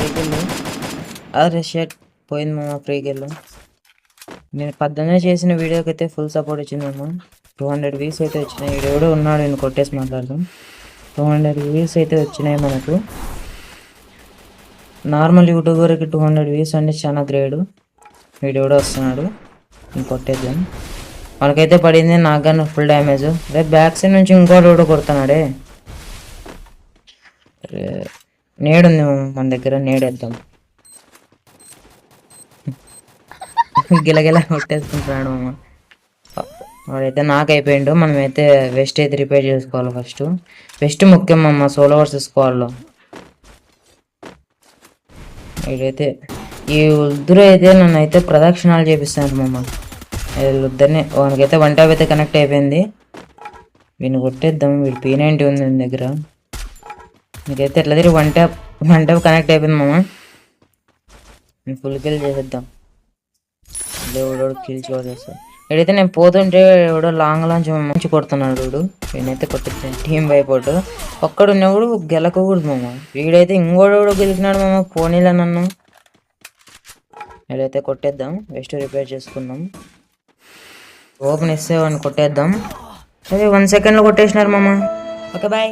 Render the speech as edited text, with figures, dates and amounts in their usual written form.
ఫ్రీకిల్లు. అరే షర్ట్ పోయింది మామ ఫ్రీకిల్లు. నేను పొద్దున్నే చేసిన వీడియోకి అయితే ఫుల్ సపోర్ట్ వచ్చిందమ్మా. 200 వ్యూస్ అయితే వచ్చినాయి. వీడియో ఉన్నాడు, నేను కొట్టేసి మాట్లాడదాం. 200 వ్యూస్ అయితే వచ్చినాయి మనకు. నార్మల్ యూట్యూబర్కి 200 వ్యూస్ అంటే చాలా గ్రేట్. వీడియో కూడా వస్తున్నాడు, నేను కొట్టేద్దాం. మనకైతే పడింది నాకు కానీ ఫుల్ డ్యామేజ్. రేపు బ్యాక్ సైడ్ నుంచి ఇంకోటి కూడా కొడుతున్నాడే. నేడుంది మన దగ్గర, నేడేద్దాం. గిలగిల కొట్టేసుకుంటున్నాడు మామ. వాడైతే నాకు అయిపోయిండు. మనమైతే వెస్ట్ అయితే రిపేర్ చేసుకోవాలి ఫస్ట్. వెస్ట్ ముఖ్యం అమ్మ సోలో వర్సెస్ స్క్వాడ్లో. వీడైతే ఈ ఇద్దరు అయితే నన్ను అయితే ప్రదక్షిణాలు చేపిస్తాను మామ. వీళ్ళిద్దరిని వానికైతే 1 ట్యాప్ అయితే కనెక్ట్ అయిపోయింది. వీడిని కొట్టేద్దాం. వీడి P90 ఉంది నా దగ్గర. నీకైతే ఎట్లా తిరిగి 1 ట్యాప్ కనెక్ట్ అయిపోయింది మామ. నేను ఫుల్ కిల్ చేసేద్దాం. దేవుడు కిల్ చేసేస్తా. ఇక్కడైతే నేను పోతుంటే ఎవడో లాంగ్ మంచి కొడుతున్నాడు వీడు. వీడైతే కొట్టించాను టీం వైపోటు. ఒక్కడున్నప్పుడు గెలకకూడదు మామ. వీడైతే ఇంకోడు గెలిచినాడు మామ. పోనీలా నన్ను. వీడైతే కొట్టేద్దాం. వెస్ట్ రిపేర్ చేసుకుందాం. ఓపెన్ ఇస్తే వాడిని కొట్టేద్దాం. అదే 1 సెకండ్లో కొట్టేసినారు మామ. Okay bye.